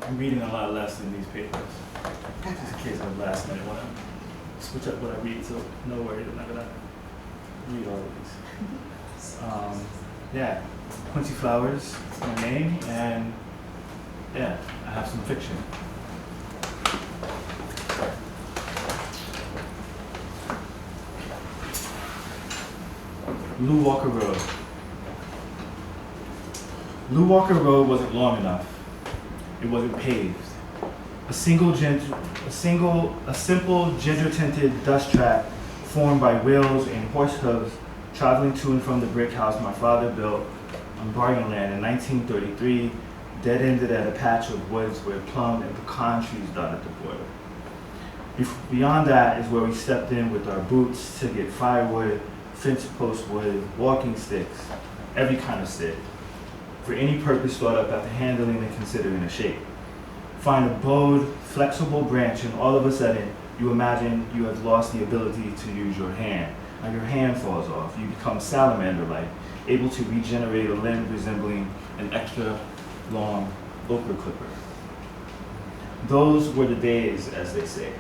I'm reading a lot less in these papers, just in case I'm last minute want to switch up what I read, so no worries, I'm not gonna read all of these. Yeah, Quincy Flowers is my name, and yeah, I have some fiction. Lew Walker Road. Lew Walker Road wasn't long enough. It wasn't paved. A simple ginger-tinted dust trap formed by wheels and horse hooves traveling to and from the brick house my father built on bargain land in 1933, dead-ended at a patch of woods where plum and pecan trees dotted the border. Beyond that is where we stepped in with our boots to get firewood, fence post wood, walking sticks, every kind of stick, for any purpose thought up after handling and considering a shape. Find a bowed, flexible branch, and all of a sudden, you imagine you have lost the ability to use your hand. Now your hand falls off. You become salamander-like, able to regenerate a limb resembling an extra long ochre clipper. Those were the days, as they say.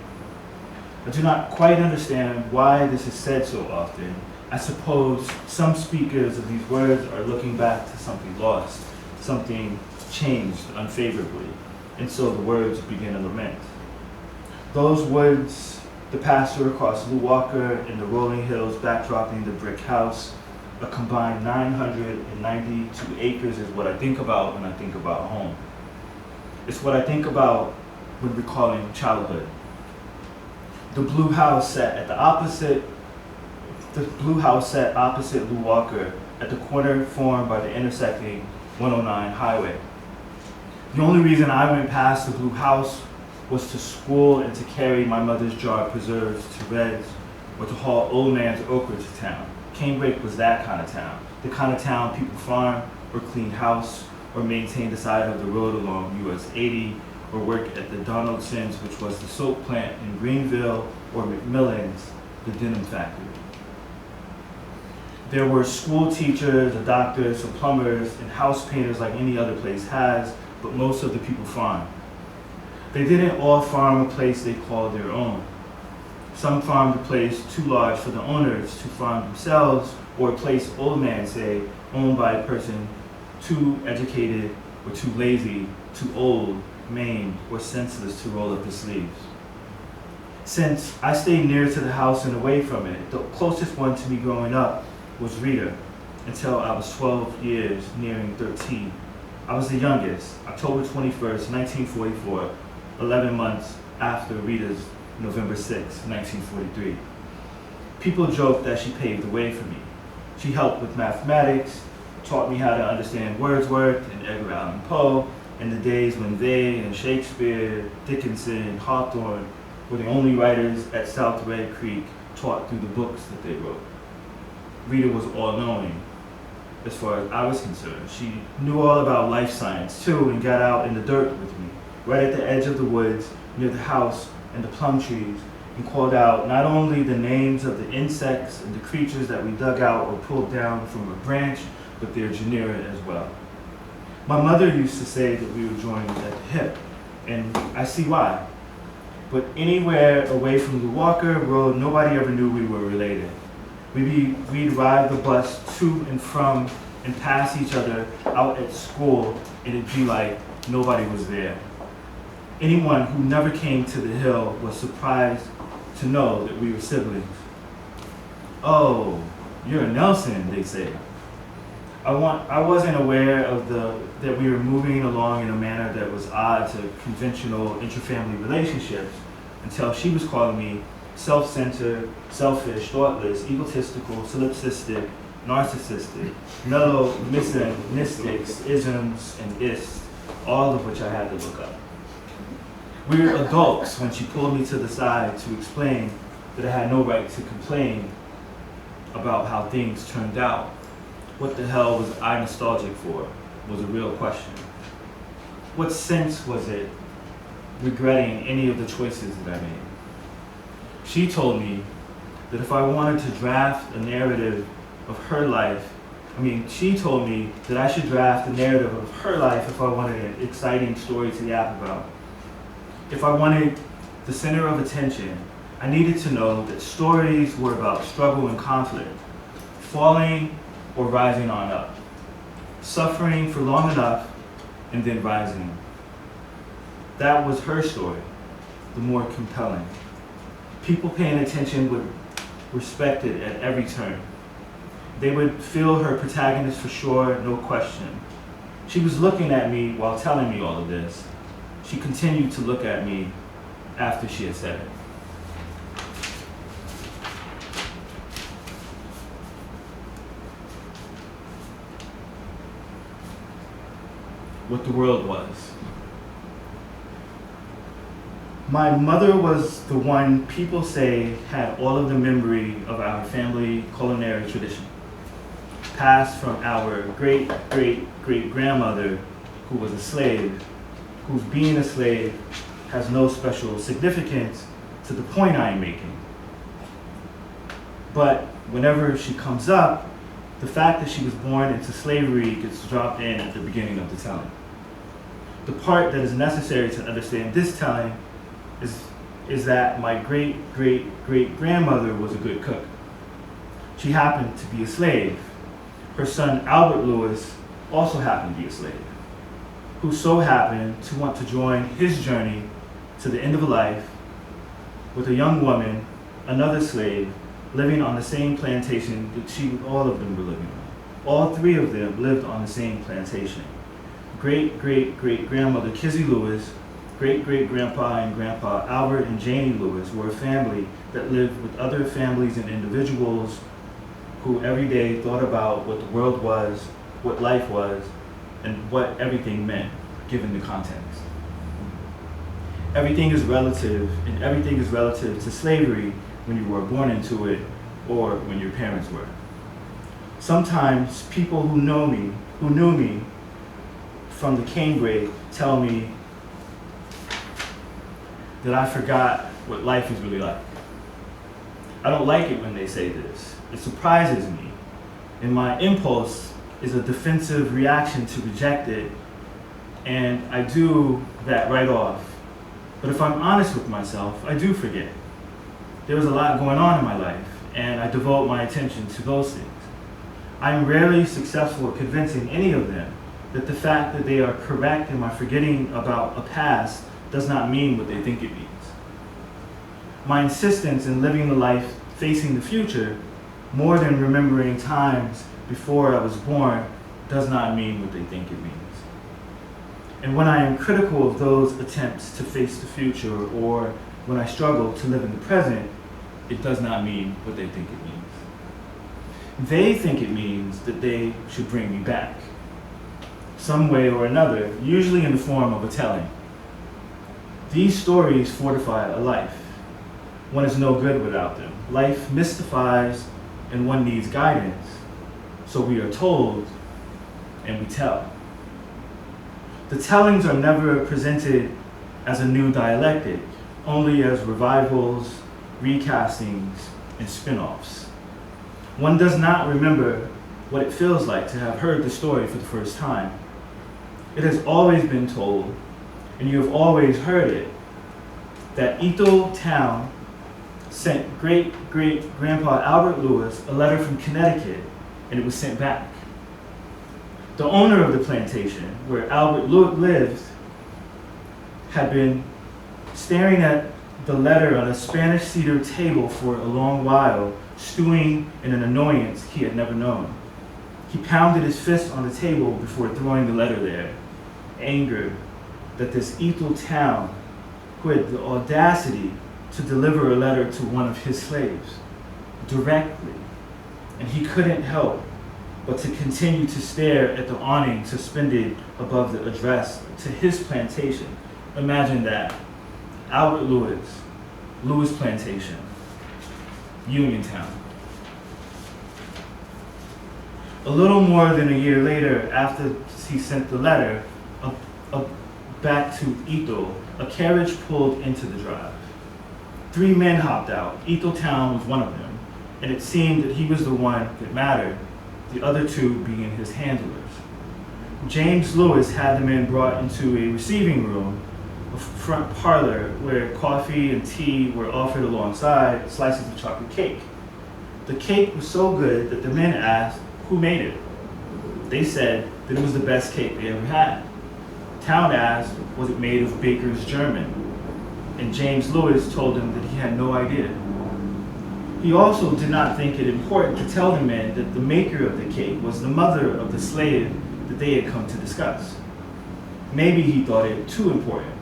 I do not quite understand why this is said so often. I suppose some speakers of these words are looking back to something lost, something changed unfavorably, and so the words begin a lament. Those woods, the pasture across Lew Walker and the rolling hills backdropping the brick house, a combined 992 acres is what I think about when I think about home. It's what I think about when recalling childhood. The blue house sat opposite Lew Walker at the corner formed by the intersecting 109 highway. The only reason I went past the blue house was to school and to carry my mother's jar of preserves to Reds or to haul old man's okra to town. Canebrake was that kind of town. The kind of town people farm or clean house or maintain the side of the road along US 80 or work at the Donaldson's, which was the soap plant in Greenville, or McMillan's, the denim factory. There were school teachers, a doctor, some plumbers, and house painters like any other place has, but most of the people farmed. They didn't all farm a place they called their own. Some farmed a place too large for the owners to farm themselves, or a place, old man say, owned by a person too educated or too lazy, too old, maimed, or senseless to roll up his sleeves. Since I stayed near to the house and away from it, the closest one to me growing up was Rita, until I was 12 years, nearing 13. I was the youngest, October 21st, 1944, 11 months after Rita's November 6, 1943. People joked that she paved the way for me. She helped with mathematics, taught me how to understand Wordsworth and Edgar Allan Poe, in the days when they and Shakespeare, Dickinson, Hawthorne were the only writers at South Red Creek taught through the books that they wrote. Rita was all-knowing, as far as I was concerned. She knew all about life science, too, and got out in the dirt with me, right at the edge of the woods, near the house and the plum trees, and called out not only the names of the insects and the creatures that we dug out or pulled down from a branch, but their genera as well. My mother used to say that we were joined at the hip, and I see why. But anywhere away from the Walker Road, nobody ever knew we were related. We'd ride the bus to and from and pass each other out at school, and it'd be like nobody was there. Anyone who never came to the hill was surprised to know that we were siblings. "Oh, you're a Nelson," they say. I wasn't aware of that we were moving along in a manner that was odd to conventional intrafamily relationships until she was calling me self-centered, selfish, thoughtless, egotistical, solipsistic, narcissistic, mellow, mystics, isms, and ists, all of which I had to look up. We were adults when she pulled me to the side to explain that I had no right to complain about how things turned out. What the hell was I nostalgic for was a real question. What sense was it regretting any of the choices that I made? She told me that if I wanted to draft a narrative of her life, She told me that I should draft the narrative of her life if I wanted an exciting story to yap about. If I wanted the center of attention, I needed to know that stories were about struggle and conflict, falling or rising on up, suffering for long enough and then rising. That was her story, the more compelling. People paying attention would respect it at every turn. They would feel her protagonist for sure, no question. She was looking at me while telling me all of this. She continued to look at me after she had said it. What the world was. My mother was the one people say had all of the memory of our family culinary tradition, passed from our great-great-great-grandmother, who was a slave, whose being a slave has no special significance to the point I am making. But whenever she comes up, the fact that she was born into slavery gets dropped in at the beginning of the telling. The part that is necessary to understand this telling is that my great-great-great-grandmother was a good cook. She happened to be a slave. Her son, Albert Lewis, also happened to be a slave, who so happened to want to join his journey to the end of life with a young woman, another slave, living on the same plantation that all of them were living on. All three of them lived on the same plantation. Great-great-great-grandmother Kizzy Lewis, great-great-grandpa and grandpa Albert and Janie Lewis were a family that lived with other families and individuals who every day thought about what the world was, what life was, and what everything meant, given the context. Everything is relative, and everything is relative to slavery when you were born into it or when your parents were. Sometimes people who knew me from the canebrake tell me that I forgot what life is really like. I don't like it when they say this. It surprises me, and my impulse is a defensive reaction to reject it, and I do that right off. But if I'm honest with myself, I do forget. There was a lot going on in my life, and I devote my attention to those things. I am rarely successful at convincing any of them that the fact that they are correct in my forgetting about a past does not mean what they think it means. My insistence in living the life facing the future, more than remembering times before I was born, does not mean what they think it means. And when I am critical of those attempts to face the future, or when I struggle to live in the present, it does not mean what they think it means. They think it means that they should bring me back, some way or another, usually in the form of a telling. These stories fortify a life. One is no good without them. Life mystifies and one needs guidance. So we are told and we tell. The tellings are never presented as a new dialectic, only as revivals, recastings, and spin-offs. One does not remember what it feels like to have heard the story for the first time. It has always been told, and you have always heard it, that Ethel Town sent great-great-grandpa Albert Lewis a letter from Connecticut, and it was sent back. The owner of the plantation, where Albert lived, had been staring at the letter on a Spanish cedar table for a long while, stewing in an annoyance he had never known. He pounded his fist on the table before throwing the letter there, angered that this Ethel Town, who had the audacity to deliver a letter to one of his slaves directly, and he couldn't help but to continue to stare at the awning suspended above the address to his plantation. Imagine that. Albert Lewis Plantation, Uniontown. A little more than a year later, after he sent the letter back to Ethel, a carriage pulled into the drive. 3 men hopped out. Ethel Town was one of them, and it seemed that he was the one that mattered. the other two being his handlers. James Lewis had the men brought into a receiving room, a front parlor, where coffee and tea were offered alongside slices of chocolate cake. The cake was so good that the men asked who made it. They said that it was the best cake they ever had. Town asked, was it made of baker's German? And James Lewis told them that he had no idea. He also did not think it important to tell the men that the maker of the cake was the mother of the slave that they had come to discuss. Maybe he thought it too important.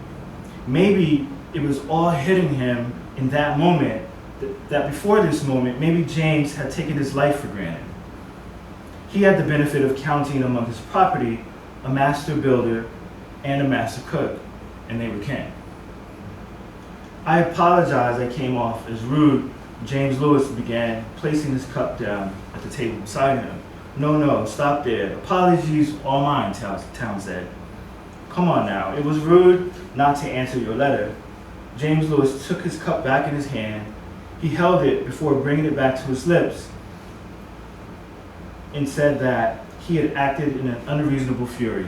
Maybe it was all hitting him in that moment, that before this moment, maybe James had taken his life for granted. He had the benefit of counting among his property a master builder and a master cook, and they were kin. I apologize I came off as rude. James Lewis began placing his cup down at the table beside him. No, stop there. Apologies all mine, Town said. Come on now, it was rude not to answer your letter. James Lewis took his cup back in his hand. He held it before bringing it back to his lips and said that he had acted in an unreasonable fury.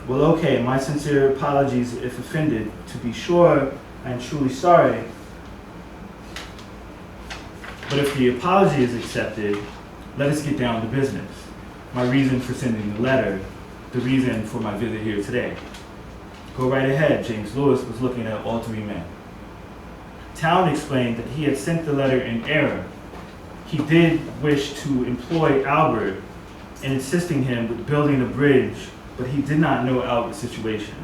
Well, okay, my sincere apologies if offended. To be sure, I am truly sorry. But if the apology is accepted, let us get down to business. My reason for sending the letter, the reason for my visit here today. Go right ahead, James Lewis was looking at all three men. Town explained that he had sent the letter in error. He did wish to employ Albert in assisting him with building a bridge, but he did not know Albert's situation.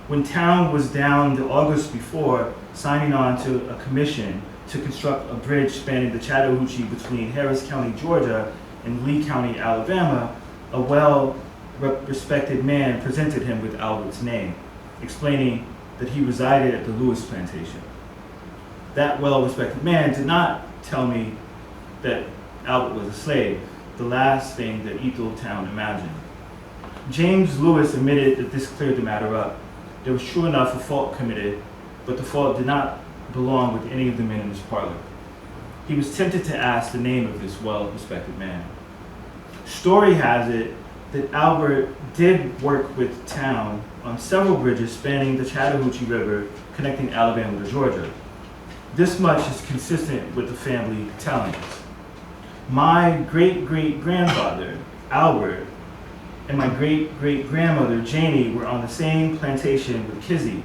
When Town was down the August before, signing on to a commission to construct a bridge spanning the Chattahoochee between Harris County, Georgia, and Lee County, Alabama, a well-respected man presented him with Albert's name, explaining that he resided at the Lewis plantation. That well-respected man did not tell me that Albert was a slave, the last thing that Ethel Town imagined. James Lewis admitted that this cleared the matter up. There was true enough a fault committed, but the fault did not belong with any of the men in his parlor. He was tempted to ask the name of this well-respected man. Story has it that Albert did work with Town on several bridges spanning the Chattahoochee River connecting Alabama to Georgia. This much is consistent with the family tellings. My great-great-grandfather, Albert, and my great-great-grandmother, Janie, were on the same plantation with Kizzy,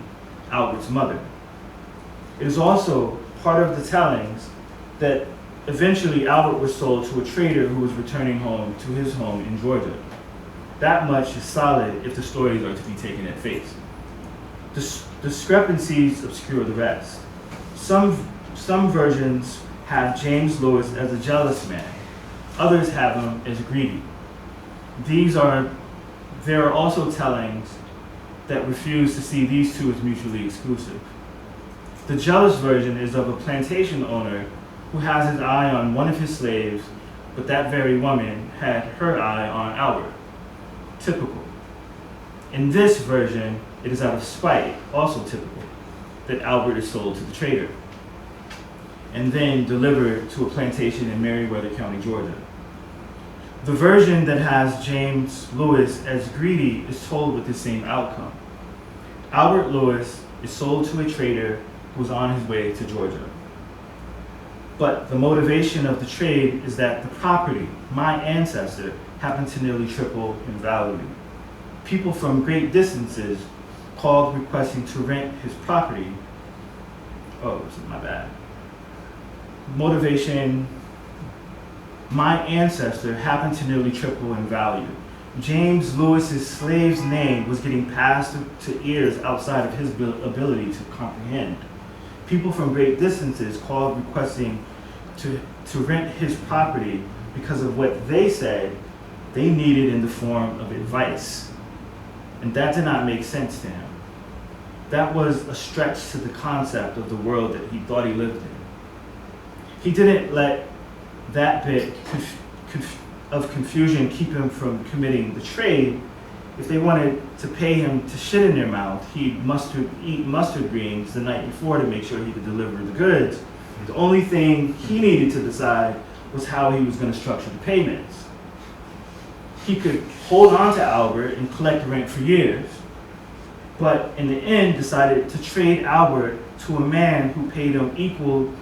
Albert's mother. It is also part of the tellings that eventually Albert was sold to a trader who was returning home to his home in Georgia. That much is solid if the stories are to be taken at face. Discrepancies obscure the rest. Some versions have James Lewis as a jealous man. Others have him as greedy. There are also tellings that refuse to see these two as mutually exclusive. The jealous version is of a plantation owner who has his eye on one of his slaves, but that very woman had her eye on Albert. Typical. In this version, it is out of spite, also typical, that Albert is sold to the trader and then delivered to a plantation in Meriwether County, Georgia. The version that has James Lewis as greedy is told with the same outcome. Albert Lewis is sold to a trader who was on his way to Georgia. But the motivation of the trade is that the property, my ancestor, happened to nearly triple in value. People from great distances called requesting to rent his property. Oh, my bad. Motivation, my ancestor happened to nearly triple in value. James Lewis's slave's name was getting passed to ears outside of his ability to comprehend. People from great distances called requesting to rent his property because of what they said they needed in the form of advice. And that did not make sense to him. That was a stretch to the concept of the world that he thought he lived in. He didn't let that bit of confusion keep him from committing the trade. If they wanted to pay him to shit in their mouth, he'd eat mustard greens the night before to make sure he could deliver the goods. The only thing he needed to decide was how he was going to structure the payments. He could hold on to Albert and collect rent for years, but in the end decided to trade Albert to a man who paid him equal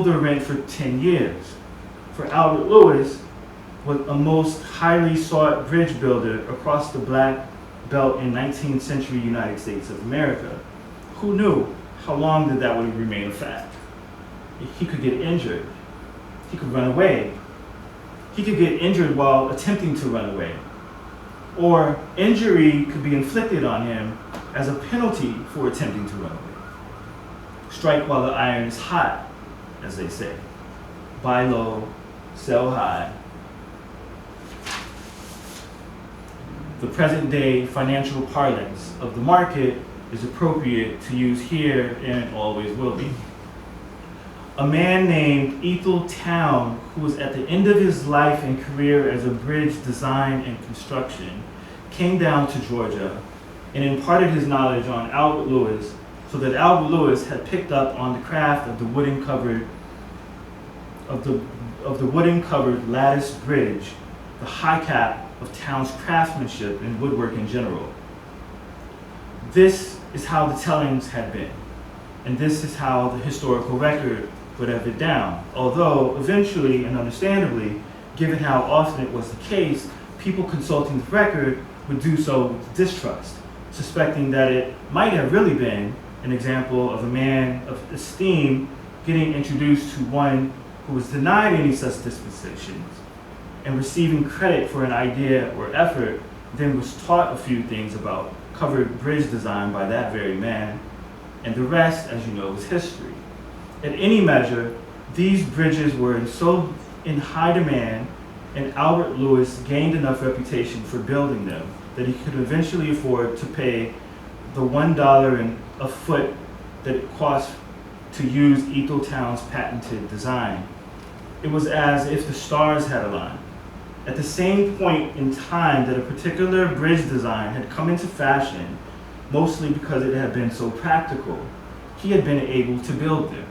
the rent for 10 years. For Albert Lewis was a most highly sought bridge builder across the Black Belt in 19th century United States of America. Who knew how long that would remain a fact? He could get injured. He could run away. He could get injured while attempting to run away. Or injury could be inflicted on him as a penalty for attempting to run away. Strike while the iron is hot, as they say. Buy low, sell high. The present day financial parlance of the market is appropriate to use here and always will be. A man named Ethel Town, who was at the end of his life and career as a bridge design and construction, came down to Georgia and imparted his knowledge on Albert Lewis, so that Albert Lewis had picked up on the craft of the wooden covered lattice bridge, the high cap of Town's craftsmanship and woodwork in general. This is how the tellings had been, and this is how the historical record would have it down. Although eventually and understandably, given how often it was the case, people consulting the record would do so with distrust, suspecting that it might have really been an example of a man of esteem getting introduced to one who was denied any such dispensations and receiving credit for an idea or effort, then was taught a few things about covered bridge design by that very man, and the rest, as you know, is history. At any measure, these bridges were in high demand, and Albert Lewis gained enough reputation for building them that he could eventually afford to pay the $1 a foot that it cost to use Ethel Town's patented design. It was as if the stars had aligned. At the same point in time that a particular bridge design had come into fashion, mostly because it had been so practical, he had been able to build them.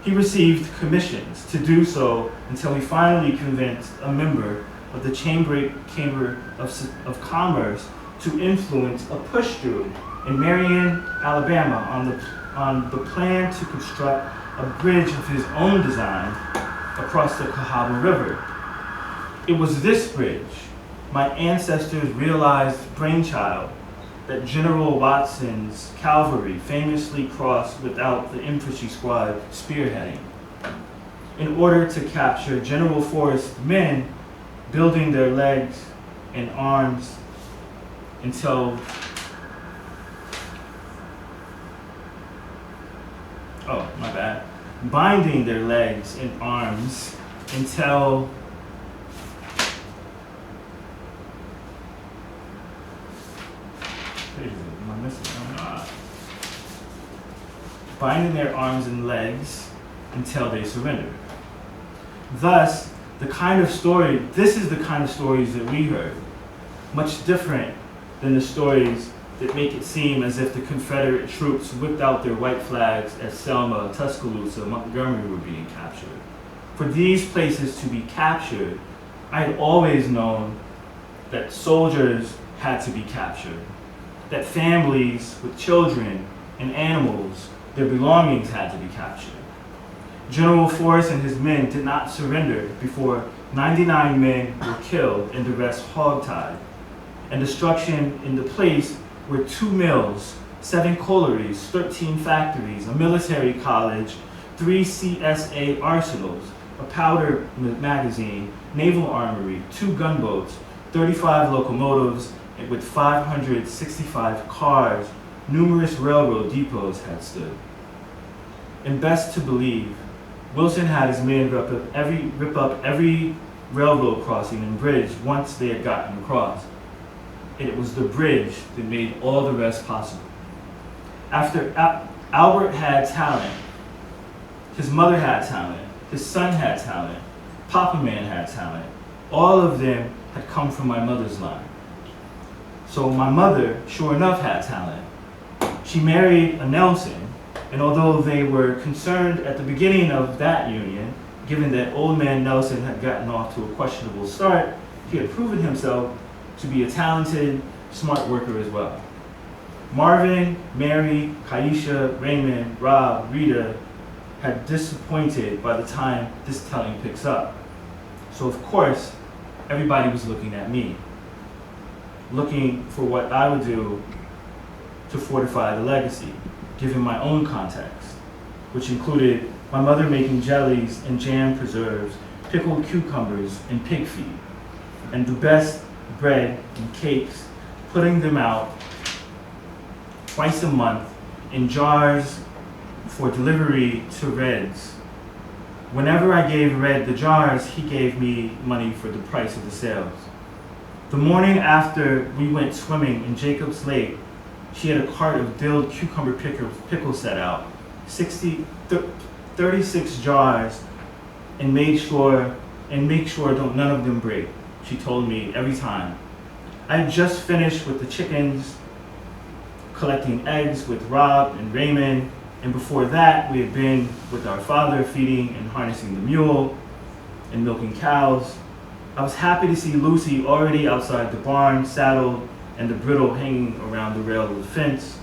He received commissions to do so until he finally convinced a member of the Chamber of Commerce to influence a push-through in Marion, Alabama on the plan to construct a bridge of his own design across the Cahaba River. It was this bridge, my ancestors' realized brainchild, that General Watson's cavalry famously crossed without the infantry squad spearheading. In order to capture General Forrest's men, building their legs and arms until binding their legs and arms until binding their arms and legs until they surrendered. Thus, this is the kind of stories that we heard, much different than the stories that make it seem as if the Confederate troops whipped out their white flags as Selma, Tuscaloosa, Montgomery were being captured. For these places to be captured, I had always known that soldiers had to be captured, that families with children and animals, their belongings had to be captured. General Forrest and his men did not surrender before 99 men were killed and the rest hogtied, and destruction in the place were 2 mills, 7 collieries, 13 factories, a military college, 3 CSA arsenals, a powder magazine, naval armory, 2 gunboats, 35 locomotives, and with 565 cars, numerous railroad depots had stood. And best to believe, Wilson had his men rip up every railroad crossing and bridge once they had gotten across. And it was the bridge that made all the rest possible. After Albert had talent, his mother had talent, his son had talent, Papa Man had talent. All of them had come from my mother's line. So my mother, sure enough, had talent. She married a Nelson, and although they were concerned at the beginning of that union given that old man Nelson had gotten off to a questionable start, he had proven himself to be a talented, smart worker as well. Marvin, Mary, Kaisha, Raymond, Rob, Rita had disappointed by the time this telling picks up. So of course, everybody was looking at me, looking for what I would do to fortify the legacy, given my own context, which included my mother making jellies and jam preserves, pickled cucumbers and pig feet, and the best bread and cakes, putting them out twice a month in jars for delivery to Red's. Whenever I gave Red the jars, he gave me money for the price of the sales. The morning after we went swimming in Jacob's Lake, she had a cart of dilled cucumber pickles set out, 36 jars, and make sure none of them break, she told me every time. I had just finished with the chickens, collecting eggs with Rob and Raymond, and before that we had been with our father feeding and harnessing the mule and milking cows. I was happy to see Lucy already outside the barn, saddled and the bridle hanging around the rail of the fence.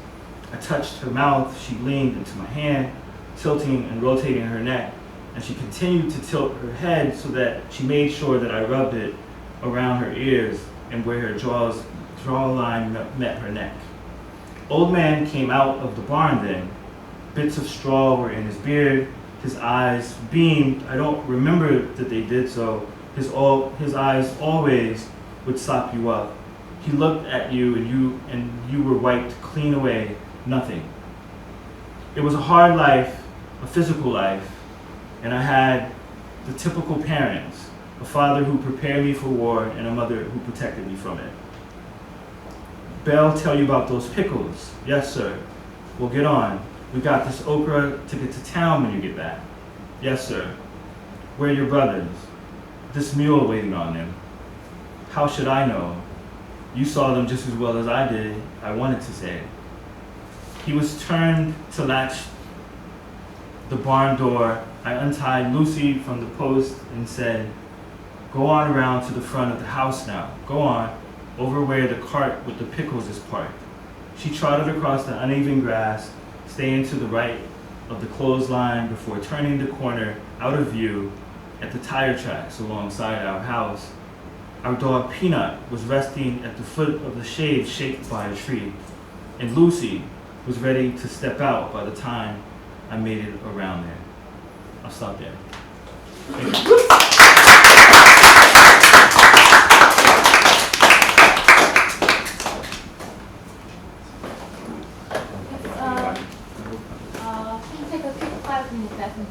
I touched her mouth, she leaned into my hand, tilting and rotating her neck, and she continued to tilt her head so that she made sure that I rubbed it around her ears and where her jawline met her neck. Old man came out of the barn then. Bits of straw were in his beard. His eyes beamed. I don't remember that they did so. His eyes always would sop you up. He looked at you and you were wiped clean away, nothing. It was a hard life, a physical life, and I had the typical parents, a father who prepared me for war and a mother who protected me from it. Belle tell you about those pickles? Yes, sir. Well, get on. We got this okra to get to town when you get back. Yes, sir. Where are your brothers? This mule waiting on them. How should I know? You saw them just as well as I did, I wanted to say. He was turned to latch the barn door. I untied Lucy from the post and said, go on around to the front of the house now. Go on, over where the cart with the pickles is parked. She trotted across the uneven grass, staying to the right of the clothesline before turning the corner out of view at the tire tracks alongside our house. Our dog Peanut was resting at the foot of the shade shaped by a tree, and Lucy was ready to step out by the time I made it around there. I'll stop there. Thank you. Can you take a quick 5-minute lesson?